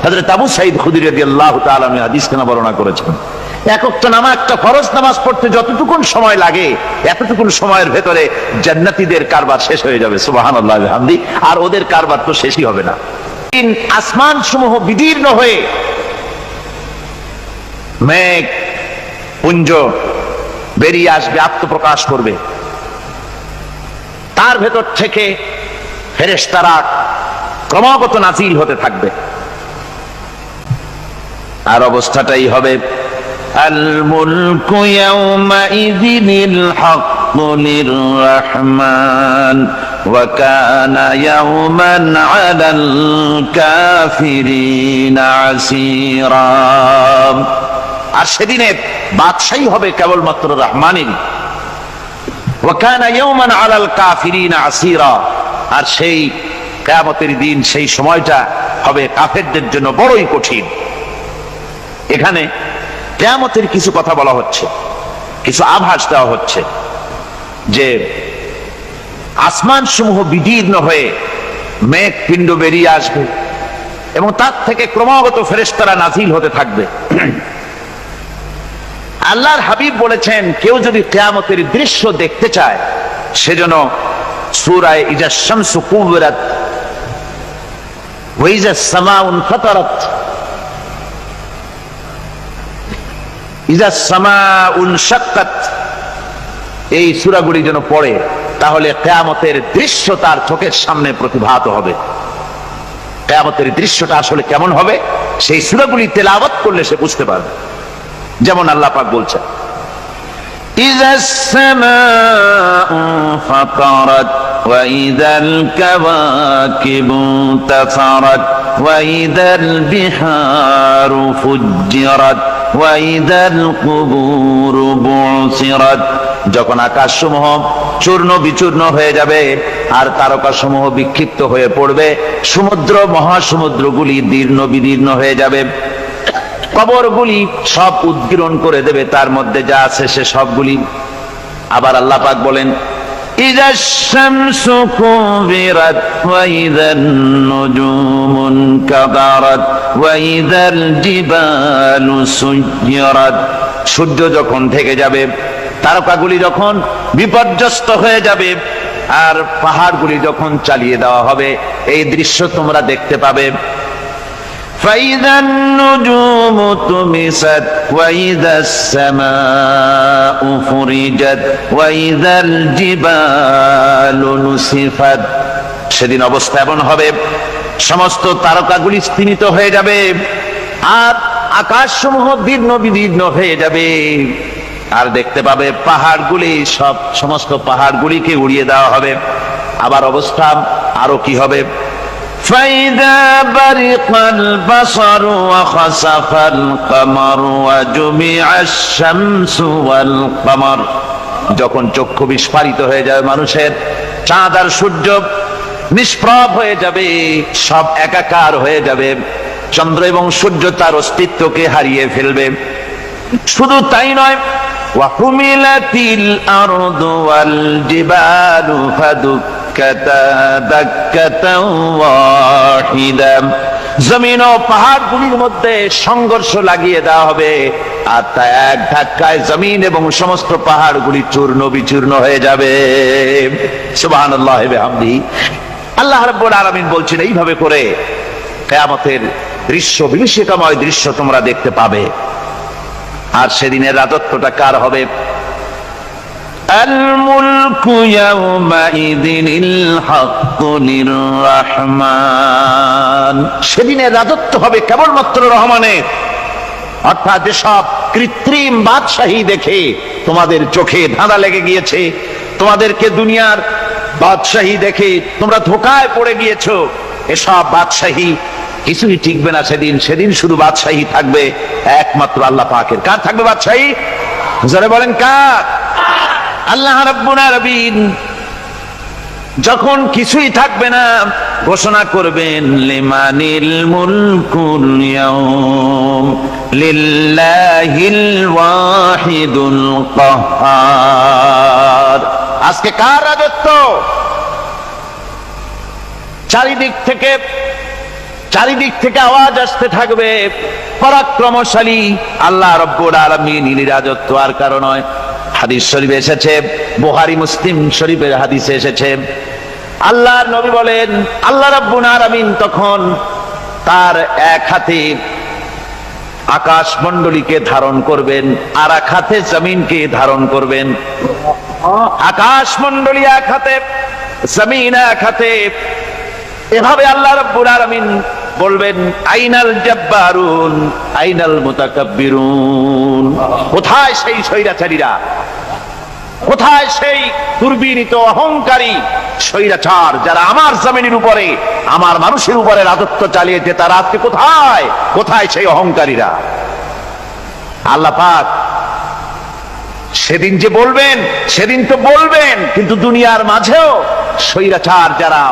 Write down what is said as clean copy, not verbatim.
হযরত আবু সাঈদ খুদরী রাদিয়াল্লাহু তাআলা আনহু হাদিস কেন বর্ণনা করেছেন, এক ওয়াক্ত নামাজ, একটা ফরজ নামাজ পড়তে যতটুকুন সময় লাগে এতটুকুন সময়ের ভেতরে জান্নাতীদের কারবার শেষ হয়ে যাবে, সুবহানাল্লাহ ওয়া বিহামদি। আর ওদের কারবার তো শেষই হবে না। আসমান সমূহ বিদীর্ণ হয়ে মেঘ পুঞ্জ বেরিয়ে আসবে, আত্মপ্রকাশ করবে, তার ভেতর থেকে ফেরেশতারা ক্রমাগত নাজিল হতে থাকবে। আর অবস্থাটাই হবে আল মুলকু ইয়াউমাইযিনিল হাক্কু লিররহমান ওয়া কানা ইয়াওমান আলাল কাফিরিনা আসীরা। আর সেদিনে বাদশাহী হবে কেবলমাত্র রহমানেরই। ওয়া কানা ইয়াওমান আলাল কাফিরিনা আসীরা। আর সেই কিয়ামতের দিন, সেই সময়টা হবে কাফেরদের জন্য বড়ই কঠিন। এখানে কিয়ামতের কিছু কথা বলা হচ্ছে, কিছু আভাস দেওয়া হচ্ছে যে আসমান সমূহ বিদীর্ণ হয়ে মেঘ পিণ্ড বেরিয়ে আসবে এবং তার থেকে ক্রমাগত ফেরেশতারা নাজিল হতে থাকবে। আল্লাহর হাবিব বলেছেন, কেউ যদি কিয়ামতের দৃশ্য দেখতে চায় সেজন্য সূরা ইজা শামসু কুবিরাত ওয়া ইজা সামাউ ফাতারাত ইজা সামাউন শাক্কাত, এই সূরাগুলি যেন পড়ে, তাহলে কিয়ামতের দৃশ্য তার চোখের সামনে প্রতিভাত হবে। কিয়ামতের দৃশ্যটা আসলে কেমন হবে সেই সূরাগুলি তেলাওয়াত করলে সে বুঝতে পারবে। যেমন আল্লাহ পাক বলছেন, ইজাস সামাউ ফাতারাত ওয়া ইযাল কাওয়াকিবু তাসারাত ওয়া ইযাল বিহারু ফুজ্জিরাত ওয়া ইযাল কুবুরু বুসিরাত। যখন আকাশসমূহ চূর্ণ বিচূর্ণ হয়ে যাবে আর তারকাসমূহ বিক্ষিপ্ত হয়ে পড়বে, সমুদ্র মহাসমুদ্রগুলি দীর্ণ বিদীর্ণ হয়ে যাবে, কবরগুলি সব উদ্গীরণ করে দেবে, তার মধ্যে যা আছে সে সবগুলি। আবার আল্লাহ পাক বলেন, ইযাশ শামসু কুবিরাত ওয়া ইযান নুজুমুন কাদারাত ওয়া ইযাল জিবালু সুয়্যিরাত। সূর্য যখন ঢেকে যাবে, তারকাগুলি যখন বিপর্যস্ত হয়ে যাবে আর পাহাড়গুলি যখন চালিয়ে দেওয়া হবে, এই দৃশ্য তোমরা দেখতে পাবে। فإذا النجوم طمست وإذا السماء فرجت وإذا الجبال نسفت। সেদিন অবস্থা এমন হবে, সমস্ত তারকাগুলি স্তিমিত হয়ে যাবে আর আকাশসমূহ দীর্ণ বিদীর্ণ হয়ে যাবে। আর দেখতে পাবে পাহাড়গুলি, সমস্ত পাহাড়গুলিকে উড়িয়ে দেওয়া হবে। আবার অবস্থা আরো কি হবে, فإذا برق البصر وخسف القمر وجمع الشمس والقمر। যখন চক্ষু বিস্ফারিত হয়ে যাবে মানুষের, চাঁদ আর সূর্য নিষ্প্রভ হয়ে যাবে, সব একাকার হয়ে যাবে, চন্দ্র এবং সূর্য তার অস্তিত্বকে হারিয়ে ফেলবে। শুধু তাই নয়, ওয়াহুমিলাতিল আরদু ওয়াল জিবালু ফাদুক্কাতা দাক্কাতাও ওয়াহিদা। জমিন ও পাহাড়গুলির মধ্যে সংঘর্ষ লাগিয়ে দেওয়া হবে আর তা এক ধাক্কায় জমিন এবং সমস্ত পাহাড়গুলি চূর্ণ বিচূর্ণ হয়ে যাবে। সুবহানাল্লাহি ওয়া বিহামদিহি। আল্লাহ রাব্বুল আলামিন বলছেন, এইভাবে করে কিয়ামতের দৃশ্য, বিভীষিকাময় দৃশ্য তোমরা দেখতে পাবে। আর সেদিনের রাজত্বটা কার হবে? আল মুলকু ইয়াউমাইযিনিল হাক্কু লিররহমান। সেদিনের রাজত্ব হবে কেবলমাত্র রহমানের। অর্থাৎ যেসব কৃত্রিম বাদশাহী দেখে তোমাদের চোখে ধাঁধা লেগে গিয়েছে, তোমাদেরকে দুনিয়ার বাদশাহী দেখে তোমরা ধোঁকায় পড়ে গিয়েছো, এসব বাদশাহী কিছুই টিকবে না সেদিন। সেদিন শুধু বাদশাহী থাকবে একমাত্র আল্লাহ পাকের। কার থাকবে বাদশাহী? যারা বলেন কার? আল্লাহ রাব্বুল আলামিন যখন কিছুই থাকবে না ঘোষণা করবেন, লিমানিল মুলকুল ইয়াউম লিল্লাহিল ওয়াহিদুল কাহ্হার। আজকে কার রাজত্ব? চারিদিক থেকে চারিদিক থেকে আওয়াজ আসতে থাকবে, পরাক্রমশালী আল্লাহ রব্বুল আলামিন, ইনি রাজত্ব আর কারো নয়। হাদিস শরীফে এসেছে, বুখারী মুসলিম শরীফের হাদিসে এসেছে, আল্লাহর নবী বলেন আল্লাহ রাব্বুল আলামিন তখন তার এক হাতে আকাশ মণ্ডলীকে ধারণ করবেন, আর এক হাতে জমিনকে ধারণ করবেন। আকাশ মণ্ডলী এক হাতে, জমিন এক হাতে, এভাবে আল্লাহ রাব্বুল আলামিন বলবেন, আইনাল জাব্বারুন আইনাল মুতাকাব্বিরুন, কোথায় সেই স্বৈরাচারীরা, কোথায় সেই দুর্বিনীত অহংকারী স্বৈরাচার যারা আমার জমিনের উপরে, আমার মানুষের উপরে রাজত্ব চালিয়েছে, তারা আজকে কোথায়, কোথায় সেই অহংকারীরা? আল্লাহ পাক সেদিন যে বলবেন, সেদিন তো বলবেন, কিন্তু দুনিয়ার মাঝেও স্বৈরাচার যারা